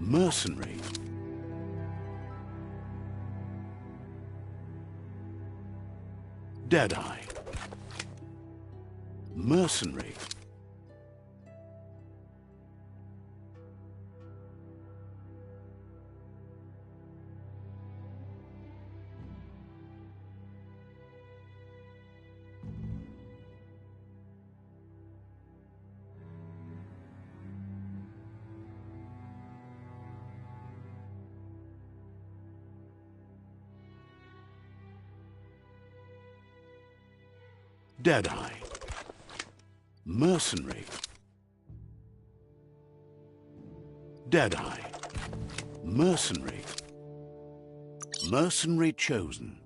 Mercenary. Deadeye. Mercenary. Deadeye. Mercenary. Deadeye. Mercenary. Mercenary chosen.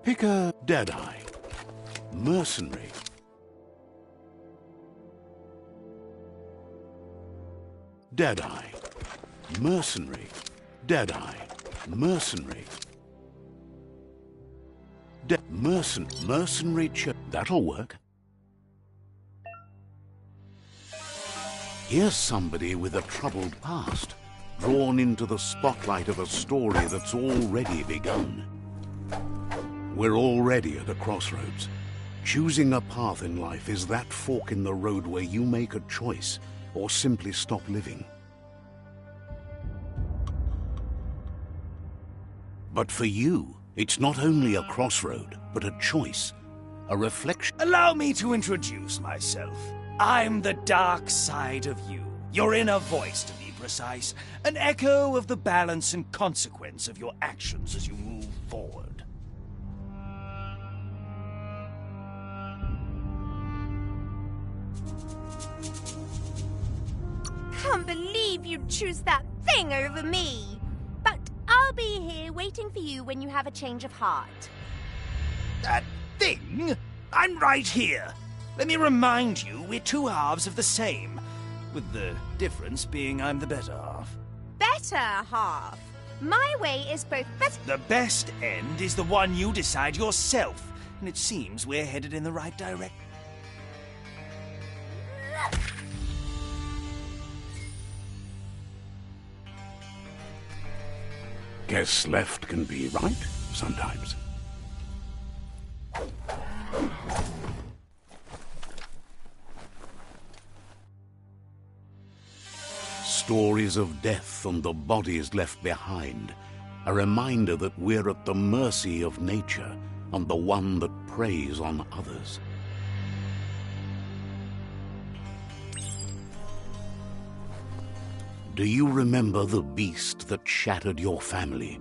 Pick a Deadeye. Mercenary. Deadeye. Mercenary. Deadeye. Mercenary. Mercenary that'll work. Here's somebody with a troubled past, drawn into the spotlight of a story that's already begun. We're already at a crossroads. Choosing a path in life is that fork in the road where you make a choice or simply stop living. But for you, it's not only a crossroad, but a choice, a reflection. Allow me to introduce myself. I'm the dark side of you, your inner voice to be precise, an echo of the balance and consequence of your actions as you move forward. Can't believe you'd choose that thing over me. But I'll be here waiting for you when you have a change of heart. That thing? I'm right here. Let me remind you, we're two halves of the same, with the difference being I'm the better half. Better half? My way is both better. The best end is the one you decide yourself, and it seems we're headed in the right direction. Guess left can be right sometimes. Stories of death and the bodies left behind, a reminder that we're at the mercy of nature and the one that preys on others. Do you remember the beast that shattered your family,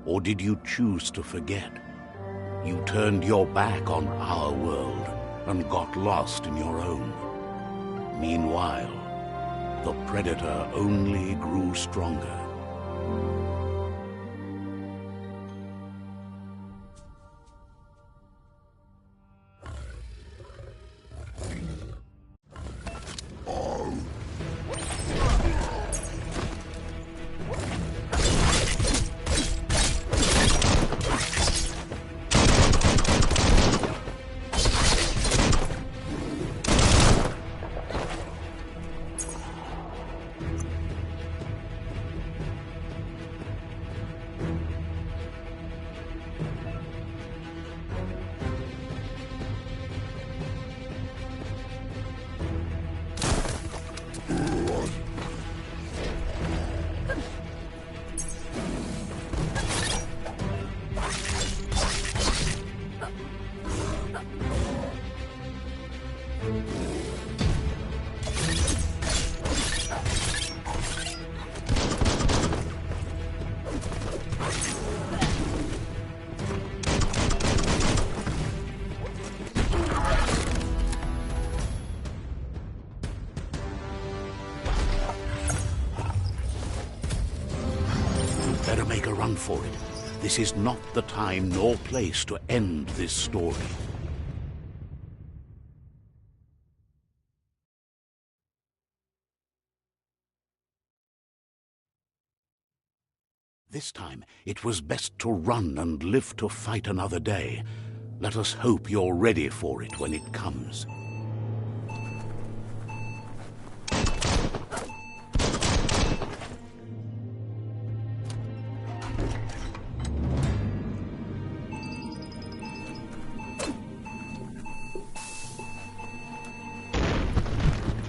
or did you choose to forget? You turned your back on our world and got lost in your own. Meanwhile, the predator only grew stronger. Better make a run for it. This is not the time nor place to end this story. This time, it was best to run and live to fight another day. Let us hope you're ready for it when it comes.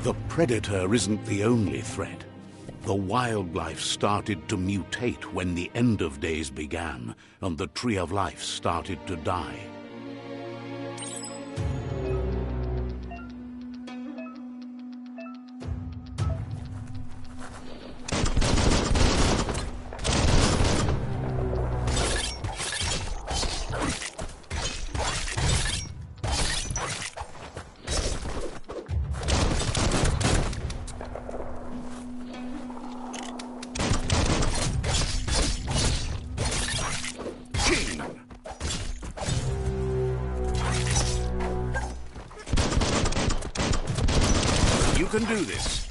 The predator isn't the only threat. The wildlife started to mutate when the end of days began, and the tree of life started to die. You can do this.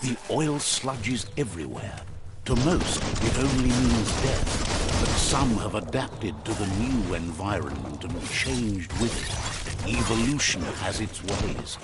The oil sludge is everywhere. To most, it only means death, but some have adapted to the new environment and changed with it. Evolution has its ways.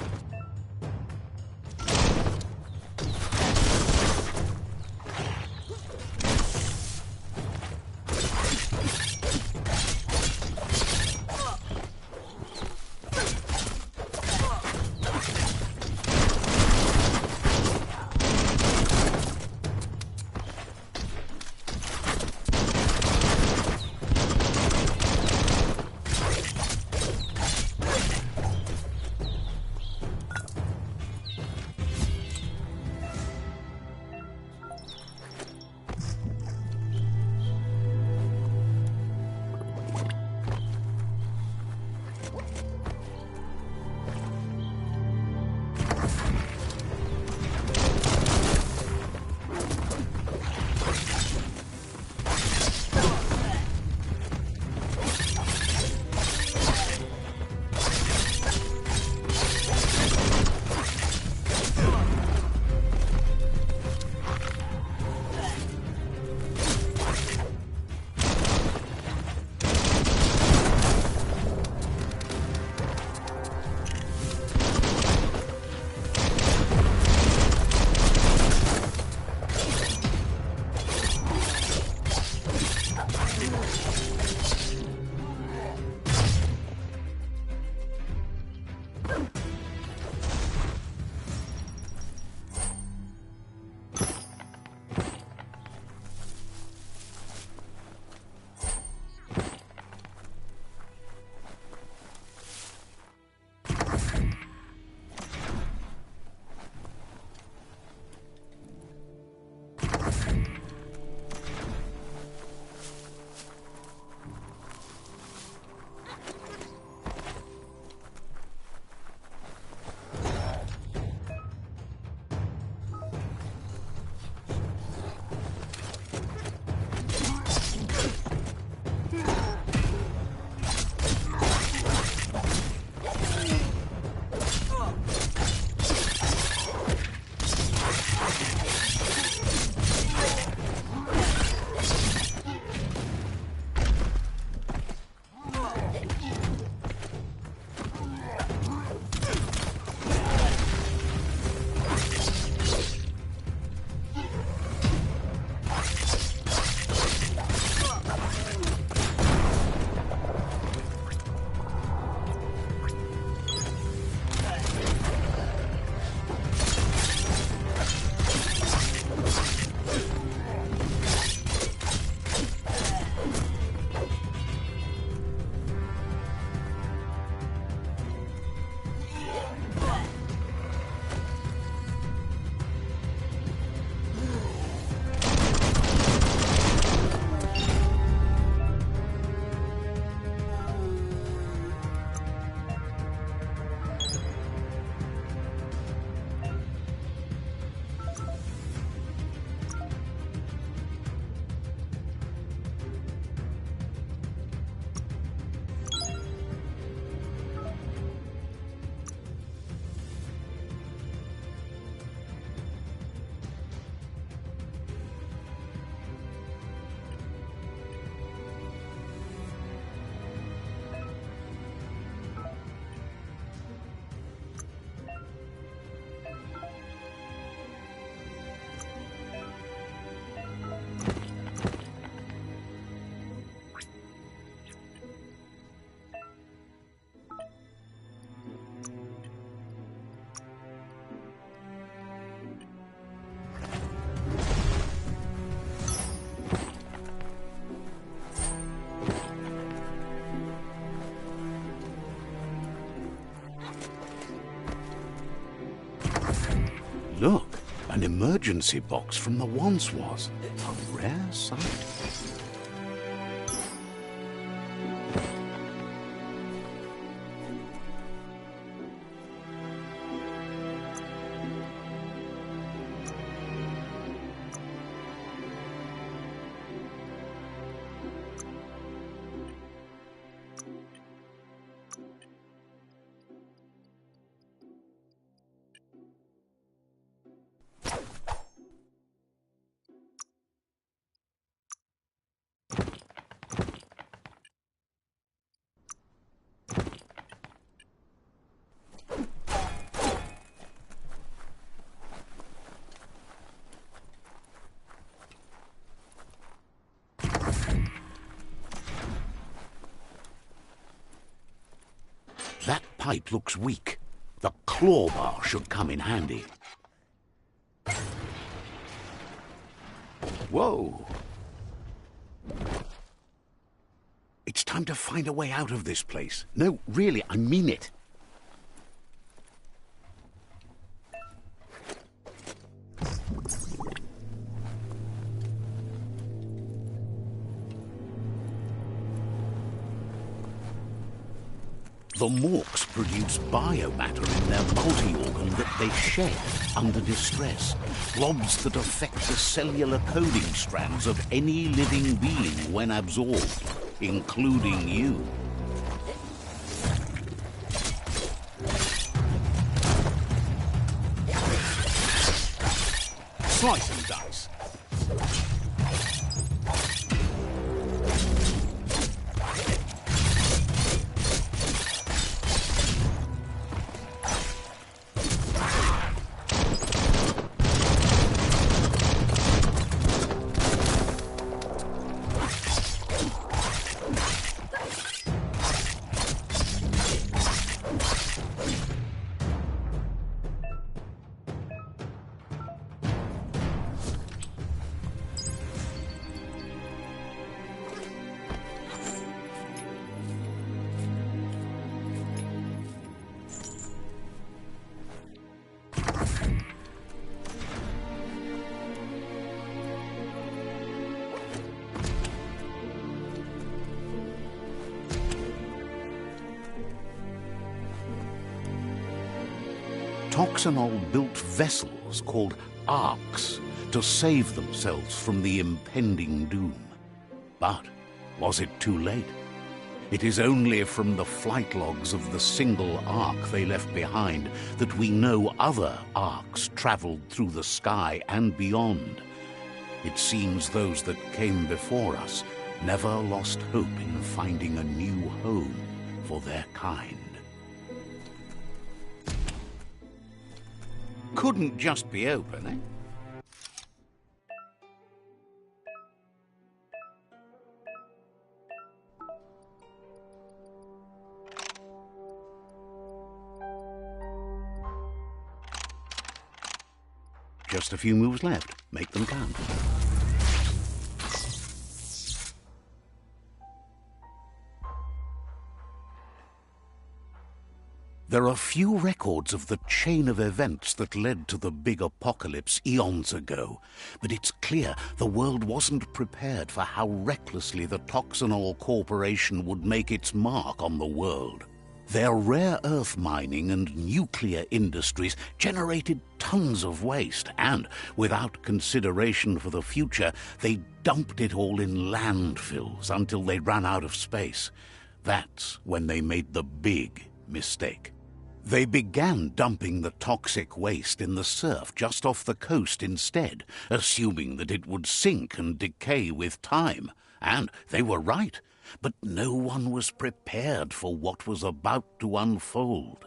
Look, an emergency box from the once was. A rare sight. That pipe looks weak. The claw bar should come in handy. Whoa! It's time to find a way out of this place. No, really, I mean it. The Morks produce biomatter in their multi-organ that they shed under distress. Blobs that affect the cellular coding strands of any living being when absorbed, including you. Slice and dice. Toxanol built vessels called arks to save themselves from the impending doom. But was it too late? It is only from the flight logs of the single ark they left behind that we know other arks traveled through the sky and beyond. It seems those that came before us never lost hope in finding a new home for their kind. Couldn't just be open, eh? Just a few moves left. Make them count. There are few records of the chain of events that led to the big apocalypse eons ago, but it's clear the world wasn't prepared for how recklessly the Toxanol Corporation would make its mark on the world. Their rare earth mining and nuclear industries generated tons of waste, and, without consideration for the future, they dumped it all in landfills until they ran out of space. That's when they made the big mistake. They began dumping the toxic waste in the surf just off the coast instead, assuming that it would sink and decay with time. And they were right, but no one was prepared for what was about to unfold.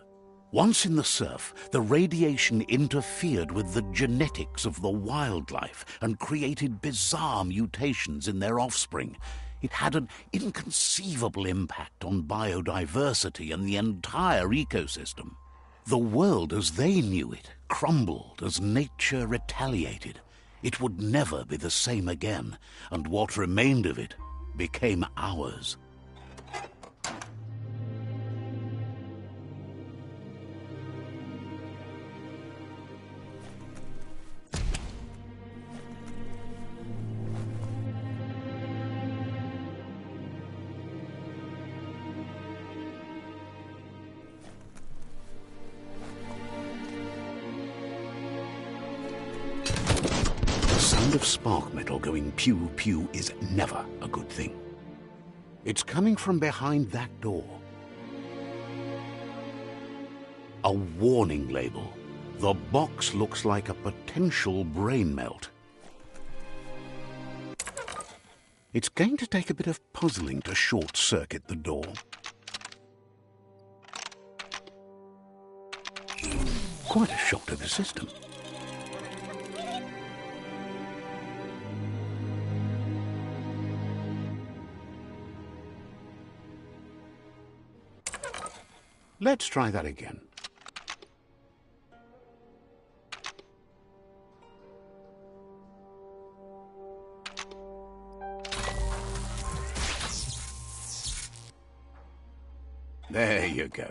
Once in the surf, the radiation interfered with the genetics of the wildlife and created bizarre mutations in their offspring. It had an inconceivable impact on biodiversity and the entire ecosystem. The world as they knew it crumbled as nature retaliated. It would never be the same again, and what remained of it became ours. sound of spark metal going pew-pew is never a good thing. It's coming from behind that door. A warning label. The box looks like a potential brain melt. It's going to take a bit of puzzling to short-circuit the door. Quite a shock to the system. Let's try that again. There you go.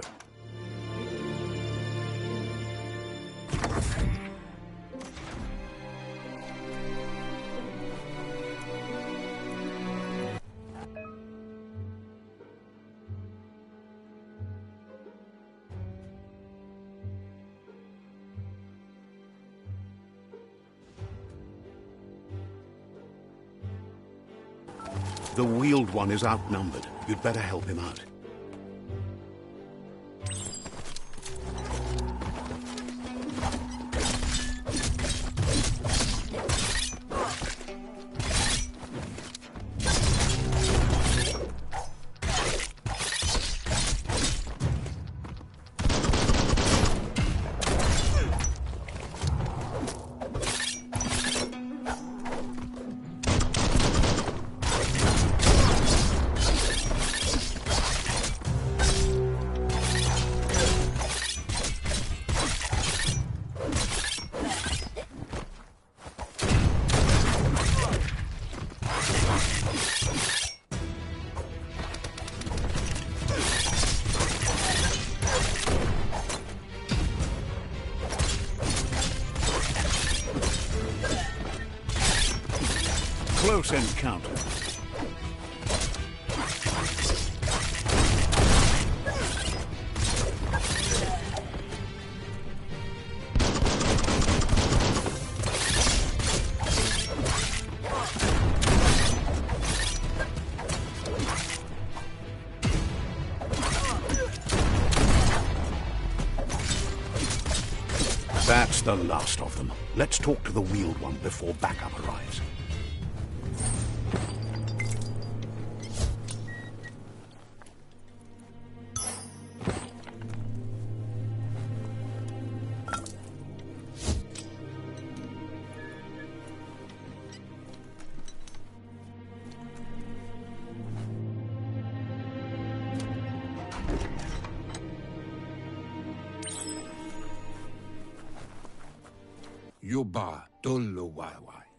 The wheeled one is outnumbered. You'd better help him out. Close encounter. That's the last of them. Let's talk to the wheeled one before backup arrives.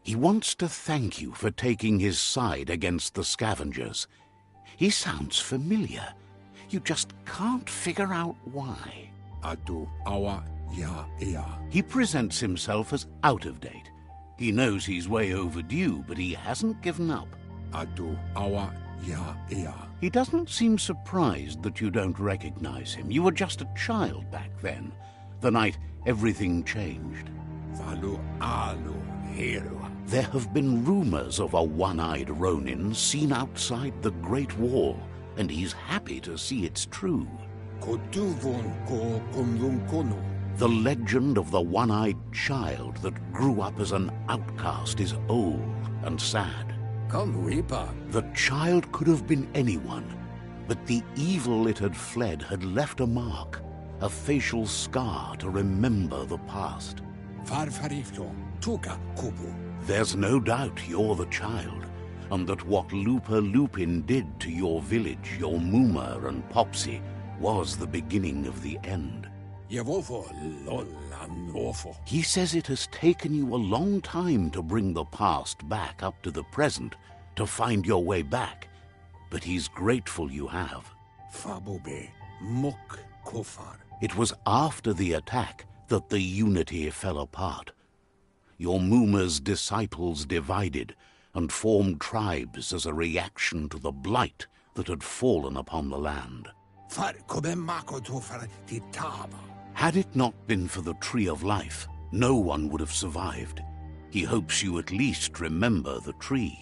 He wants to thank you for taking his side against the scavengers. He sounds familiar. You just can't figure out why. He presents himself as out of date. He knows he's way overdue, but he hasn't given up. He doesn't seem surprised that you don't recognize him. You were just a child back then, the night everything changed. There have been rumors of a one-eyed Ronin seen outside the Great Wall, and he's happy to see it's true. The legend of the one-eyed child that grew up as an outcast is old and sad. The child could have been anyone, but the evil it had fled had left a mark, a facial scar to remember the past. There's no doubt you're the child, and that what Lupa Lupin did to your village, your Muma and Popsy, was the beginning of the end. He says it has taken you a long time to bring the past back up to the present, to find your way back, but he's grateful you have. It was after the attack that the unity fell apart. Your Muma's disciples divided and formed tribes as a reaction to the blight that had fallen upon the land. Had it not been for the Tree of Life, no one would have survived. He hopes you at least remember the tree.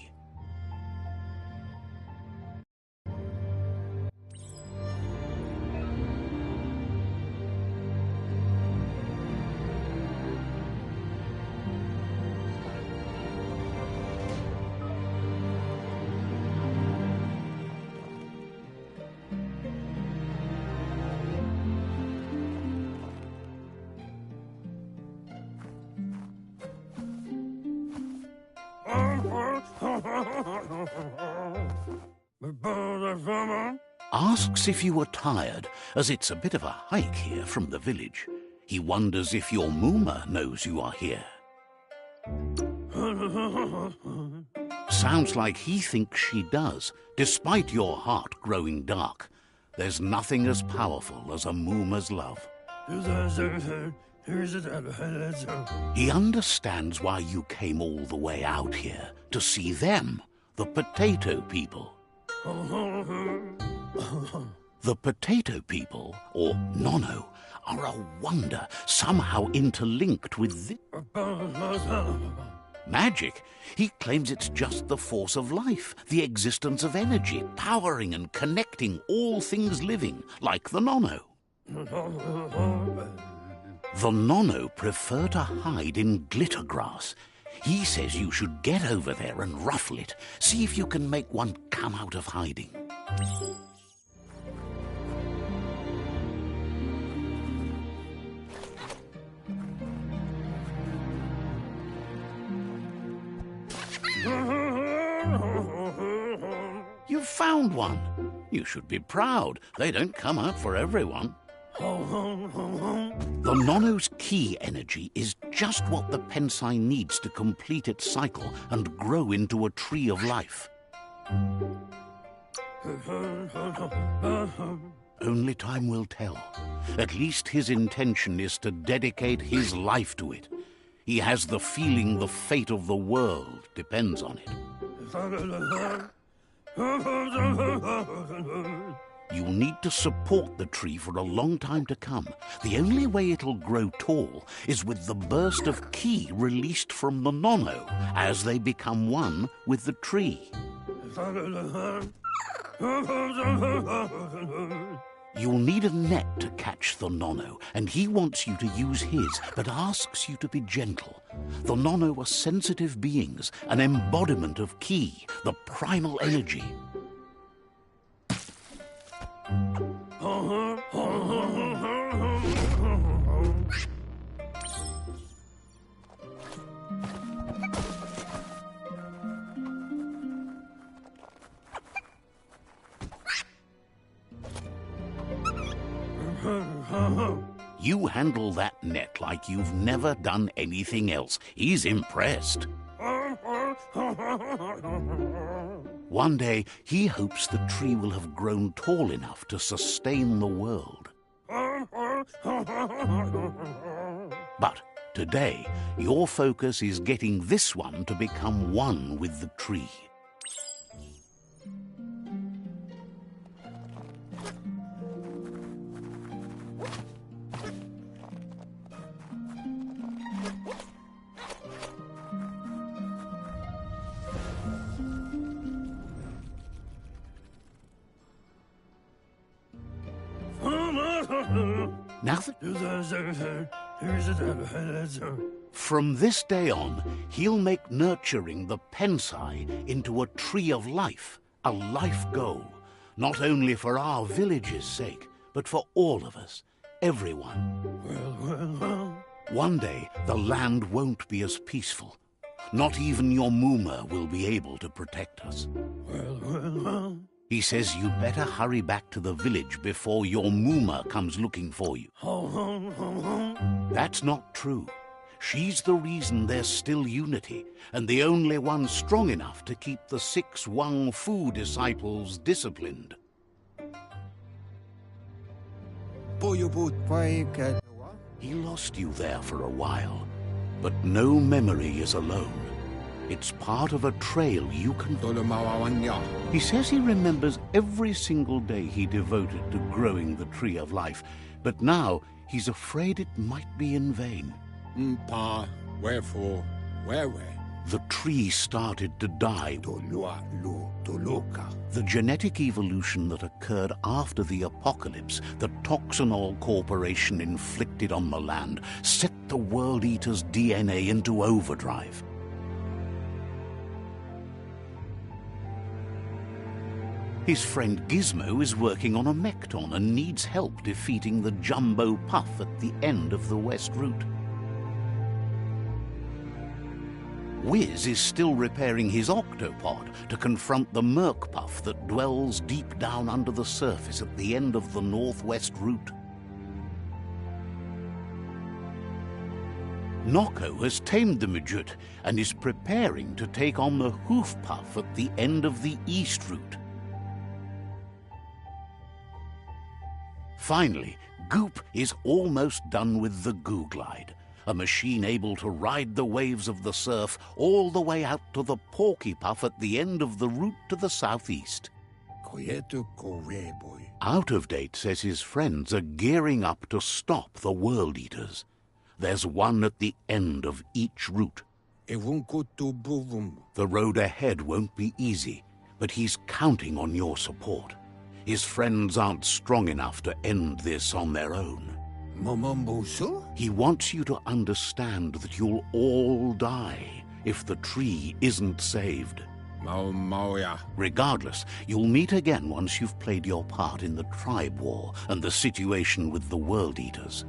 Asks if you are tired, as it's a bit of a hike here from the village. He wonders if your Mooma knows you are here. Sounds like he thinks she does, despite your heart growing dark. There's nothing as powerful as a Mooma's love. He understands why you came all the way out here, to see them, the potato people. The potato people, or Nono, are a wonder, somehow interlinked with magic. He claims it's just the force of life, the existence of energy, powering and connecting all things living, like the Nono. The Nono prefer to hide in glitter grass. He says you should get over there and ruffle it. See if you can make one come out of hiding. You've found one. You should be proud. They don't come out for everyone. The Nono's key energy is just what the Pensai needs to complete its cycle and grow into a tree of life. Only time will tell. At least his intention is to dedicate his life to it. He has the feeling the fate of the world depends on it. You'll need to support the tree for a long time to come. The only way it'll grow tall is with the burst of ki released from the Nono as they become one with the tree. You'll need a net to catch the Nono, and he wants you to use his, but asks you to be gentle. The Nono are sensitive beings, an embodiment of ki, the primal energy. You handle that net like you've never done anything else. He's impressed. One day, he hopes the tree will have grown tall enough to sustain the world. But today, your focus is getting this one to become one with the tree. Now from this day on, he'll make nurturing the Pensai into a tree of life, a life goal, not only for our village's sake, but for all of us, everyone. One day, the land won't be as peaceful. Not even your Mooma will be able to protect us. He says you'd better hurry back to the village before your Mooma comes looking for you. That's not true. She's the reason there's still unity, and the only one strong enough to keep the 6 Wang Fu disciples disciplined. He lost you there for a while, but no memory is alone. It's part of a trail you can follow. He says he remembers every single day he devoted to growing the tree of life, but now he's afraid it might be in vain. Wherefore, The tree started to die. The genetic evolution that occurred after the apocalypse that Toxanol Corporation inflicted on the land set the World Eater's DNA into overdrive. His friend Gizmo is working on a Mekton and needs help defeating the Jumbo Puff at the end of the West Route. Wiz is still repairing his octopod to confront the Merc Puff that dwells deep down under the surface at the end of the Northwest Route. Nocco has tamed the Midget and is preparing to take on the Hoof Puff at the end of the East Route. Finally, Goop is almost done with the Goo Glide, a machine able to ride the waves of the surf all the way out to the Porky Puff at the end of the route to the southeast. Out of Date says his friends are gearing up to stop the World Eaters. There's one at the end of each route. The road ahead won't be easy, but he's counting on your support. His friends aren't strong enough to end this on their own. He wants you to understand that you'll all die if the tree isn't saved. Regardless, you'll meet again once you've played your part in the tribe war and the situation with the World Eaters.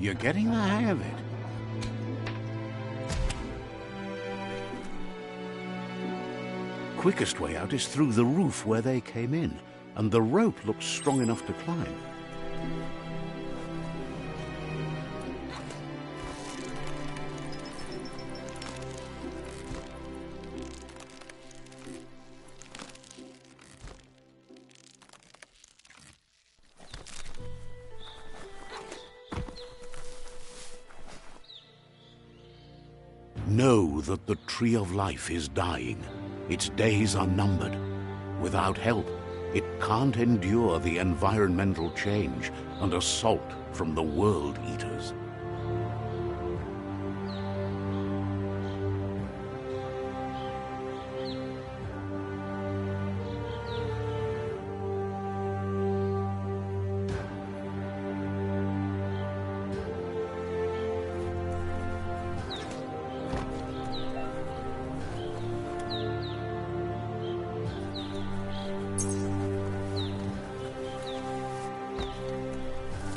You're getting the hang of it. Quickest way out is through the roof where they came in, and the rope looks strong enough to climb. Know that the Tree of Life is dying. Its days are numbered. Without help, it can't endure the environmental change and assault from the World Eaters.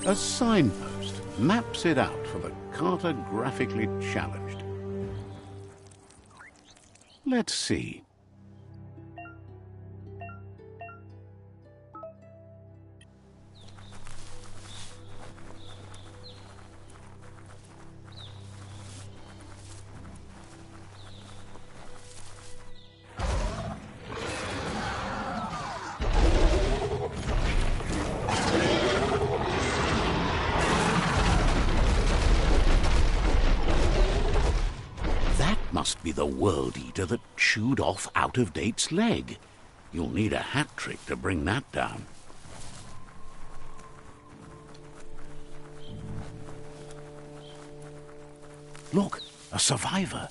A signpost maps it out for the cartographically challenged. Let's see. Must be the World Eater that chewed off Out-of-Date's leg. You'll need a hat trick to bring that down. Look, a survivor.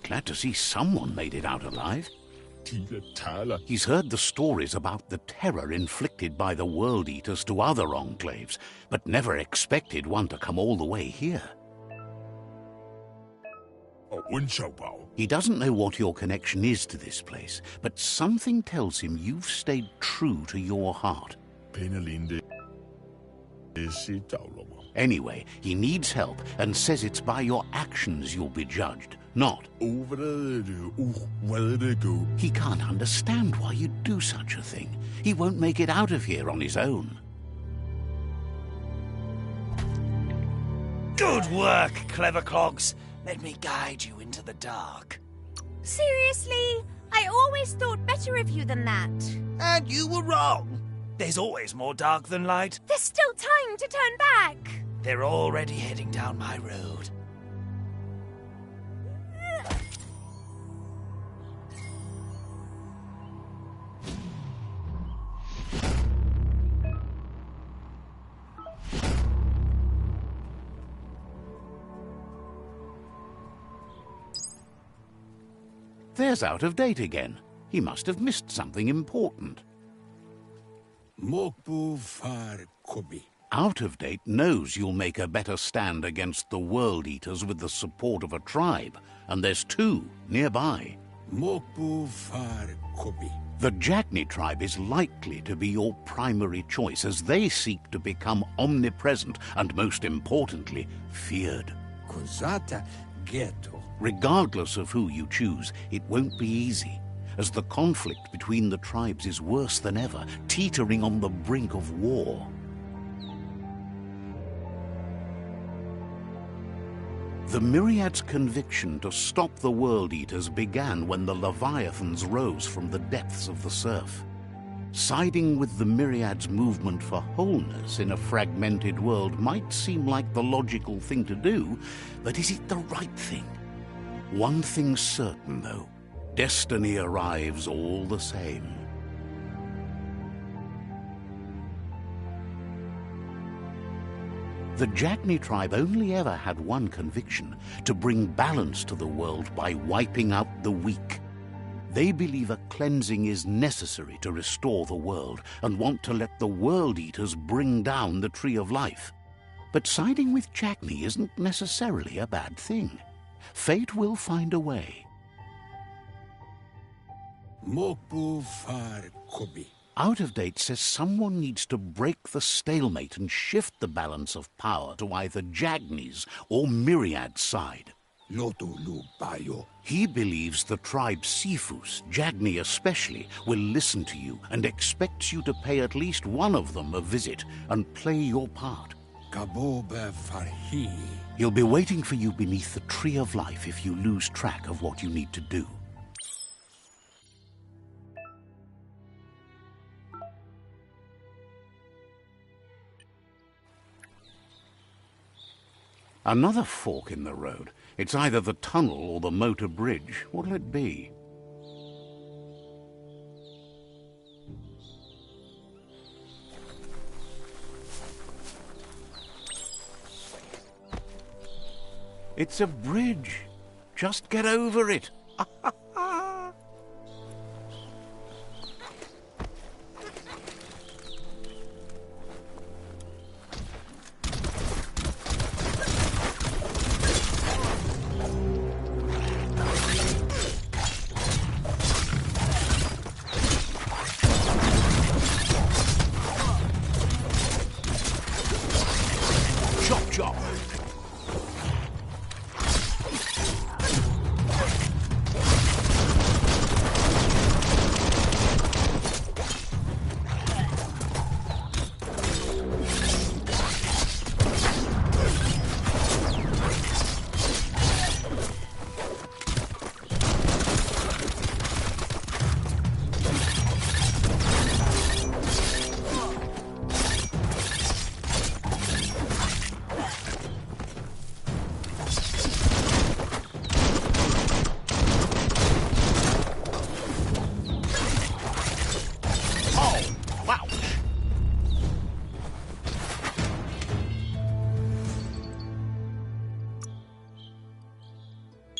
Glad to see someone made it out alive. He's heard the stories about the terror inflicted by the World Eaters to other enclaves, but never expected one to come all the way here. He doesn't know what your connection is to this place, but something tells him you've stayed true to your heart. Anyway, he needs help and says it's by your actions you'll be judged, not. He can't understand why you'd do such a thing. He won't make it out of here on his own. Good work, clever clogs. Let me guide you into the dark. Seriously? I always thought better of you than that. And you were wrong. There's always more dark than light. There's still time to turn back. They're already heading down my road. There's Out-of-Date again. He must have missed something important. Out-of-Date knows you'll make a better stand against the World Eaters with the support of a tribe, and there's two nearby. The Jagni tribe is likely to be your primary choice as they seek to become omnipresent and, most importantly, feared. Regardless of who you choose, it won't be easy, as the conflict between the tribes is worse than ever, teetering on the brink of war. The Myriad's conviction to stop the World Eaters began when the Leviathans rose from the depths of the surf. Siding with the Myriad's movement for wholeness in a fragmented world might seem like the logical thing to do, but is it the right thing? One thing's certain, though. Destiny arrives all the same. The Jagni tribe only ever had one conviction: to bring balance to the world by wiping out the weak. They believe a cleansing is necessary to restore the world and want to let the World Eaters bring down the Tree of Life. But siding with Jagni isn't necessarily a bad thing. Fate will find a way. Out of Date says someone needs to break the stalemate and shift the balance of power to either Jagni's or Myriad's side. He believes the tribe Sifus, Jagni especially, will listen to you and expects you to pay at least one of them a visit and play your part. He'll be waiting for you beneath the Tree of Life if you lose track of what you need to do. Another fork in the road. It's either the tunnel or the motor bridge. What'll it be? It's a bridge. Just get over it. Chop, chop.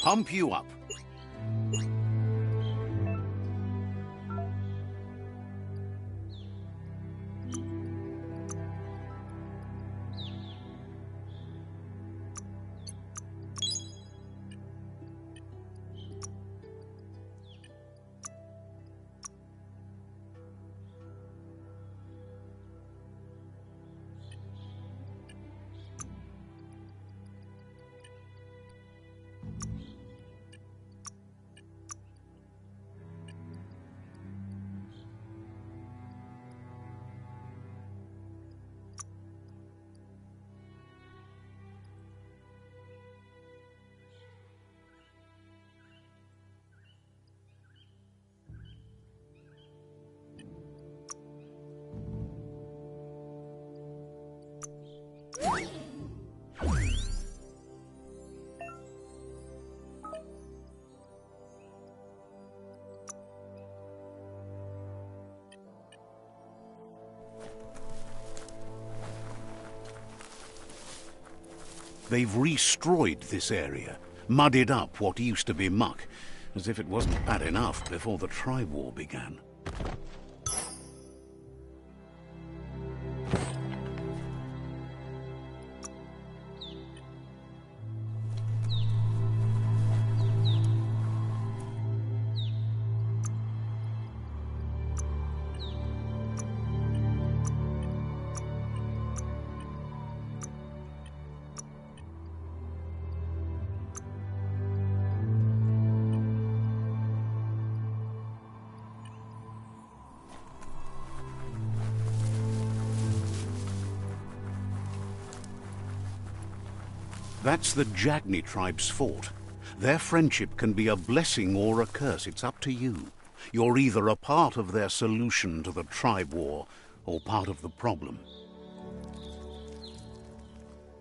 Pump you up. They've restroyed this area, muddied up what used to be muck, as if it wasn't bad enough before the tribe war began. That's the Jagni tribe's fort. Their friendship can be a blessing or a curse. It's up to you. You're either a part of their solution to the tribe war or part of the problem.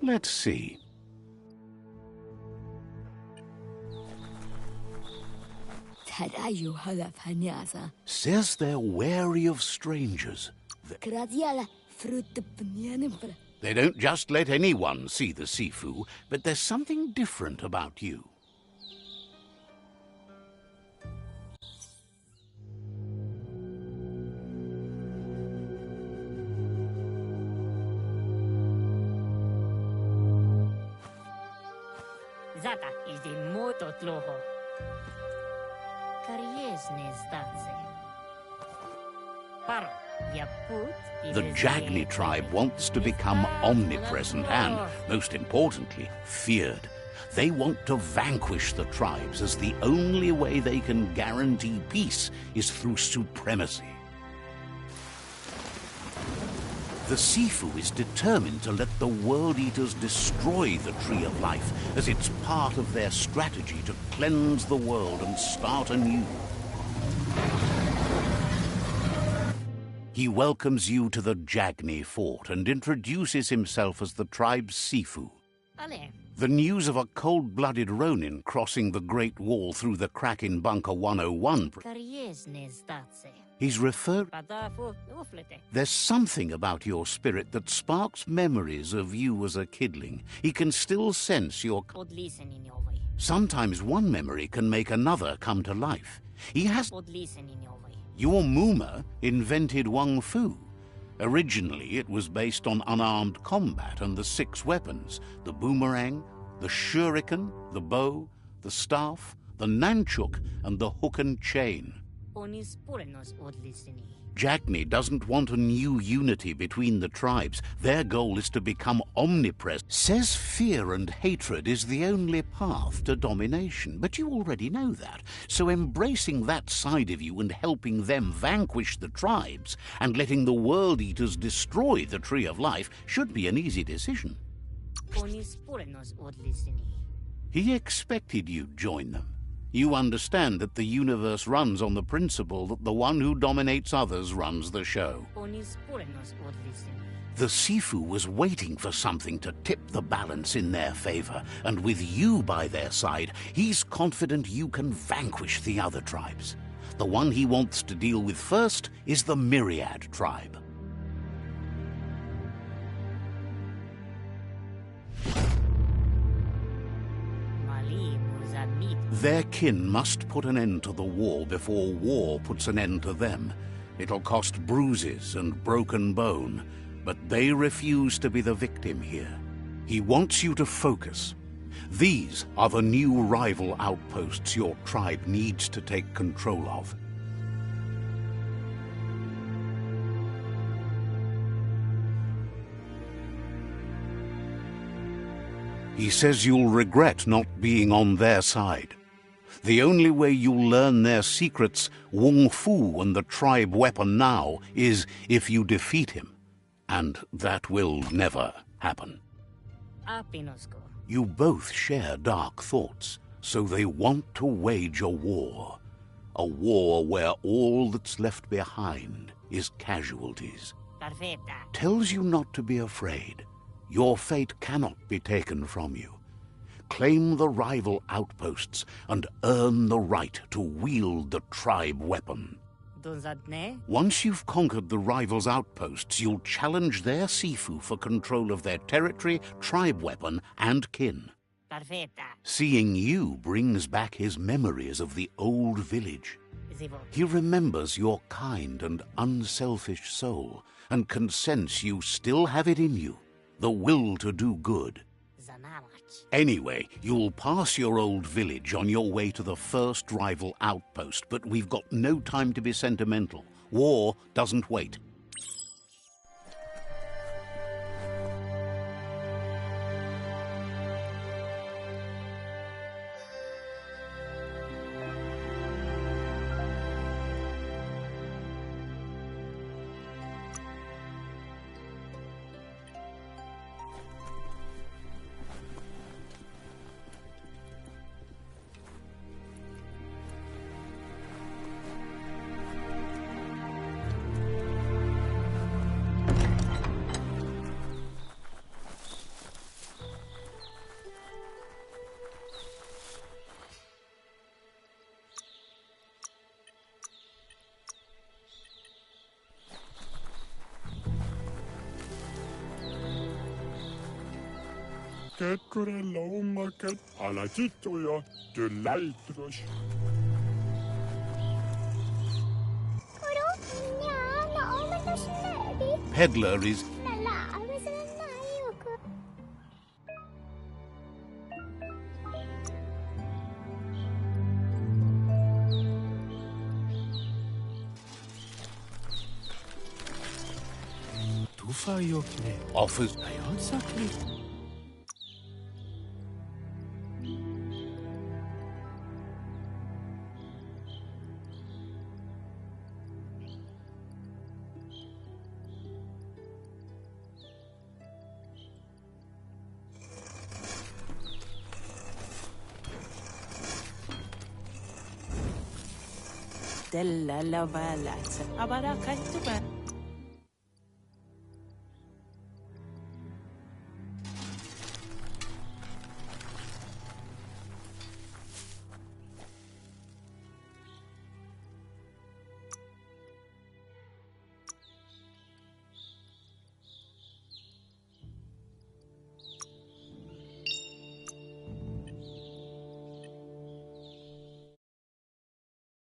Let's see. Says they're wary of strangers. They don't just let anyone see the Sifu, but there's something different about you. Zata is the moto tloho. Kariesne zdace. Paro. The Jagni tribe wants to become omnipresent and, most importantly, feared. They want to vanquish the tribes, as the only way they can guarantee peace is through supremacy. The Sifu is determined to let the World Eaters destroy the Tree of Life, as it's part of their strategy to cleanse the world and start anew. He welcomes you to the Jagni fort and introduces himself as the tribe's Sifu. The news of a cold-blooded Ronin crossing the Great Wall through the crack in Bunker 101... He's referred... There's something about your spirit that sparks memories of you as a kidling. He can still sense your... Sometimes one memory can make another come to life. He has... Your Muma invented Wung Fu. Originally, it was based on unarmed combat and the 6 weapons: the boomerang, the shuriken, the bow, the staff, the nunchuk, and the hook and chain. Jagni doesn't want a new unity between the tribes. Their goal is to become omnipresent. Says fear and hatred is the only path to domination, but you already know that. So embracing that side of you and helping them vanquish the tribes and letting the World Eaters destroy the Tree of Life should be an easy decision. He expected you'd join them. You understand that the universe runs on the principle that the one who dominates others runs the show. The Sifu was waiting for something to tip the balance in their favor, and with you by their side, he's confident you can vanquish the other tribes. The one he wants to deal with first is the Myriad tribe. Their kin must put an end to the war before war puts an end to them. It'll cost bruises and broken bone, but they refuse to be the victim here. He wants you to focus. These are the new rival outposts your tribe needs to take control of. He says you'll regret not being on their side. The only way you'll learn their secrets, Wung Fu and the tribe weapon now, is if you defeat him. And that will never happen. You both share dark thoughts, so they want to wage a war. A war where all that's left behind is casualties. Tells you not to be afraid. Your fate cannot be taken from you. Claim the rival outposts and earn the right to wield the tribe weapon. Once you've conquered the rivals' outposts, you'll challenge their Sifu for control of their territory, tribe weapon, and kin. Seeing you brings back his memories of the old village. He remembers your kind and unselfish soul, and can sense you still have it in you, the will to do good. Anyway, you'll pass your old village on your way to the first rival outpost, but we've got no time to be sentimental. War doesn't wait. Peddler is... Offers Della la valazza. Abarakatuba.